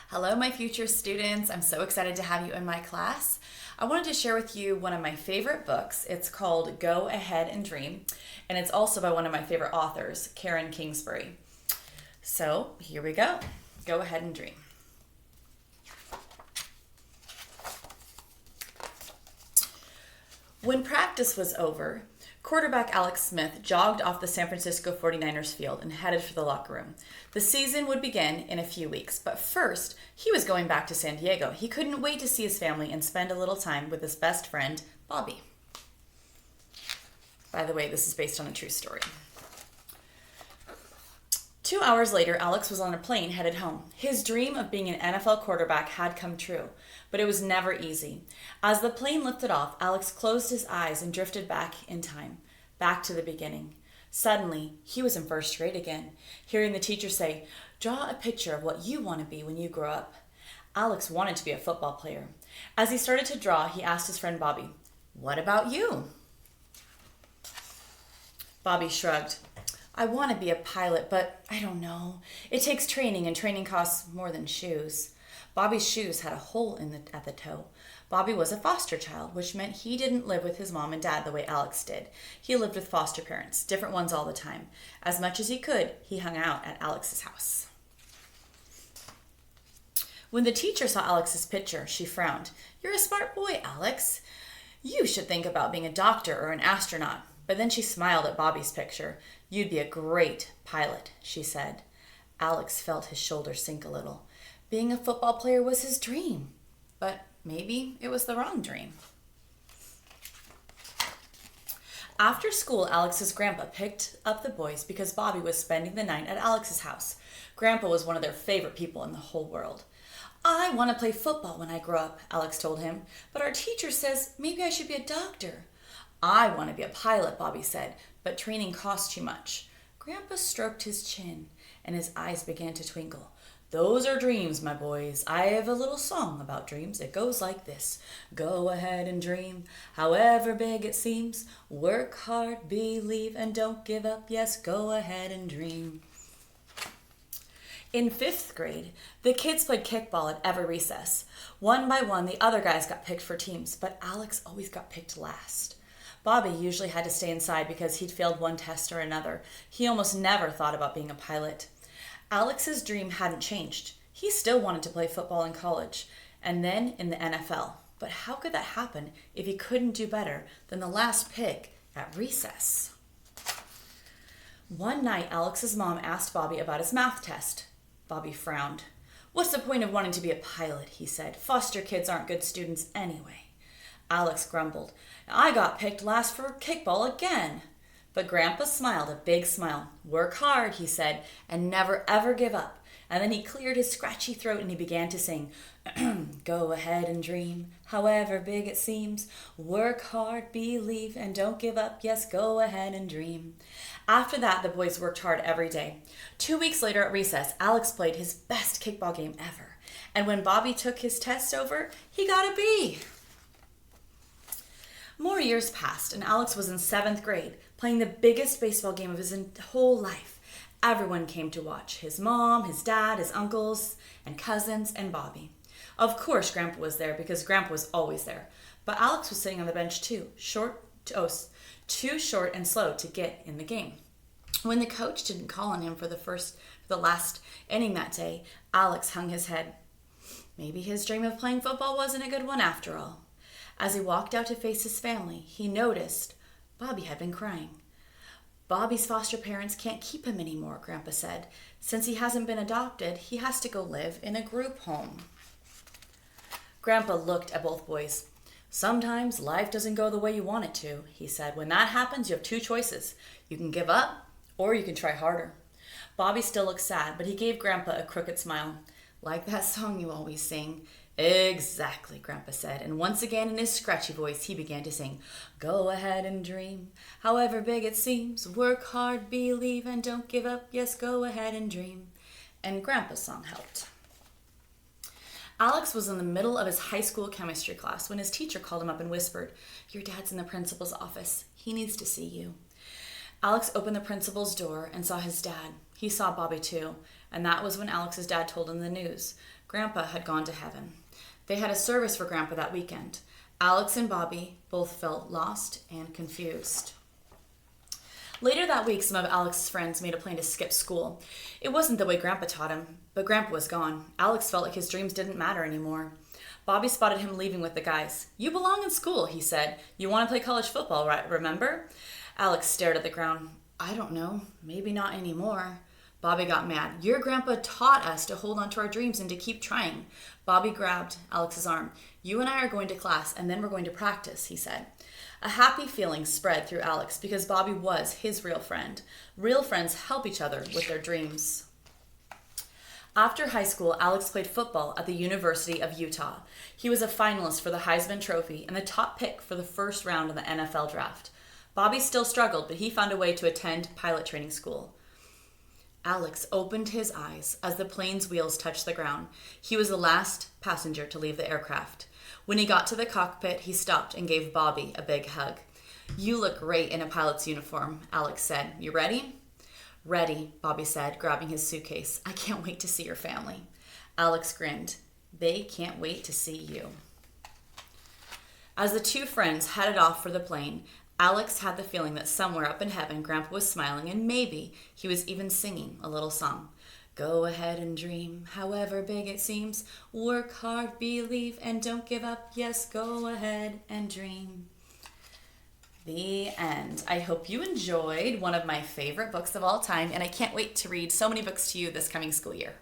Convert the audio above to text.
Hello, my future students. I'm so excited to have you in my class. I wanted to share with you one of my favorite books. It's called Go Ahead and Dream, and it's also by one of my favorite authors, Kingsbury. So here we go. Go ahead and dream. When practice was over, quarterback Alex Smith jogged off the San Francisco 49ers field and headed for the locker room. The season would begin in a few weeks, but first, he was going back to San Diego. He couldn't wait to see his family and spend a little time with his best friend, Bobby. By the way, this is based on a true story. 2 hours later, Alex was on a plane headed home. His dream of being an NFL quarterback had come true, but it was never easy. As the plane lifted off, Alex closed his eyes and drifted back in time, back to the beginning. Suddenly, he was in first grade again, hearing the teacher say, "Draw a picture of what you want to be when you grow up." Alex wanted to be a football player. As he started to draw, he asked his friend Bobby, "What about you?" Bobby shrugged. "I want to be a pilot, but I don't know. It takes training, and training costs more than shoes." Bobby's shoes had a hole at the toe. Bobby was a foster child, which meant he didn't live with his mom and dad the way Alex did. He lived with foster parents, different ones all the time. As much as he could, he hung out at Alex's house. When the teacher saw Alex's picture, she frowned. "You're a smart boy, Alex. You should think about being a doctor or an astronaut." But then she smiled at Bobby's picture. "You'd be a great pilot," she said. Alex felt his shoulders sink a little. Being a football player was his dream, but maybe it was the wrong dream. After school, Alex's grandpa picked up the boys because Bobby was spending the night at Alex's house. Grandpa was one of their favorite people in the whole world. "I want to play football when I grow up," Alex told him, "but our teacher says maybe I should be a doctor." "I want to be a pilot," Bobby said, "but training costs too much." Grandpa stroked his chin, and his eyes began to twinkle. "Those are dreams, my boys. I have a little song about dreams. It goes like this. Go ahead and dream, however big it seems. Work hard, believe, and don't give up. Yes, go ahead and dream." In 5th grade, the kids played kickball at every recess. One by one, the other guys got picked for teams, but Alex always got picked last. Bobby usually had to stay inside because he'd failed one test or another. He almost never thought about being a pilot. Alex's dream hadn't changed. He still wanted to play football in college, and then in the NFL. But how could that happen if he couldn't do better than the last pick at recess? One night, Alex's mom asked Bobby about his math test. Bobby frowned. "What's the point of wanting to be a pilot?" he said. "Foster kids aren't good students anyway." Alex grumbled. "I got picked last for kickball again." But Grandpa smiled, a big smile. "Work hard," he said, "and never ever give up." And then he cleared his scratchy throat and he began to sing, "Go ahead and dream, however big it seems. Work hard, believe, and don't give up. Yes, go ahead and dream." After that, the boys worked hard every day. 2 weeks later at recess, Alex played his best kickball game ever. And when Bobby took his test over, he got a B. More years passed, and Alex was in 7th grade, playing the biggest baseball game of his whole life. Everyone came to watch. His mom, his dad, his uncles, and cousins, and Bobby. Of course, Grandpa was there because Grandpa was always there. But Alex was sitting on the bench too, too short and slow to get in the game. When the coach didn't call on him for the last inning that day, Alex hung his head. Maybe his dream of playing football wasn't a good one after all. As he walked out to face his family, he noticed Bobby had been crying. "Bobby's foster parents can't keep him anymore," Grandpa said. "Since he hasn't been adopted, he has to go live in a group home." Grandpa looked at both boys. "Sometimes life doesn't go the way you want it to," he said. "When that happens, you have two choices. You can give up, or you can try harder." Bobby still looked sad, but he gave Grandpa a crooked smile. "Like that song you always sing." "Exactly," Grandpa said, and once again in his scratchy voice he began to sing, "Go ahead and dream, however big it seems. Work hard, believe, and don't give up. Yes, go ahead and dream." And Grandpa's song helped. Alex was in the middle of his high school chemistry class when his teacher called him up and whispered, "Your dad's in the principal's office. He needs to see you." Alex opened the principal's door and saw his dad. He saw Bobby too, And that was when Alex's dad told him the news. Grandpa had gone to heaven. They had a service for Grandpa that weekend. Alex and Bobby both felt lost and confused. Later that week, some of Alex's friends made a plan to skip school. It wasn't the way Grandpa taught him, but Grandpa was gone. Alex felt like his dreams didn't matter anymore. Bobby spotted him leaving with the guys. "You belong in school," he said. "You want to play college football, right? Remember?" Alex stared at the ground. "I don't know. Maybe not anymore." Bobby got mad. "Your grandpa taught us to hold on to our dreams and to keep trying." Bobby grabbed Alex's arm. "You and I are going to class, and then we're going to practice," he said. A happy feeling spread through Alex because Bobby was his real friend. Real friends help each other with their dreams. After high school, Alex played football at the University of Utah. He was a finalist for the Heisman Trophy and the top pick for the first round in the NFL draft. Bobby still struggled, but he found a way to attend pilot training school. Alex opened his eyes as the plane's wheels touched the ground. He was the last passenger to leave the aircraft. When he got to the cockpit, he stopped and gave Bobby a big hug. "You look great in a pilot's uniform," Alex said. "You ready?" "Ready," Bobby said, grabbing his suitcase. "I can't wait to see your family." Alex grinned. "They can't wait to see you." As the two friends headed off for the plane, Alex had the feeling that somewhere up in heaven, Grandpa was smiling and maybe he was even singing a little song. "Go ahead and dream, however big it seems. Work hard, believe, and don't give up. Yes, go ahead and dream." The end. I hope you enjoyed one of my favorite books of all time, and I can't wait to read so many books to you this coming school year.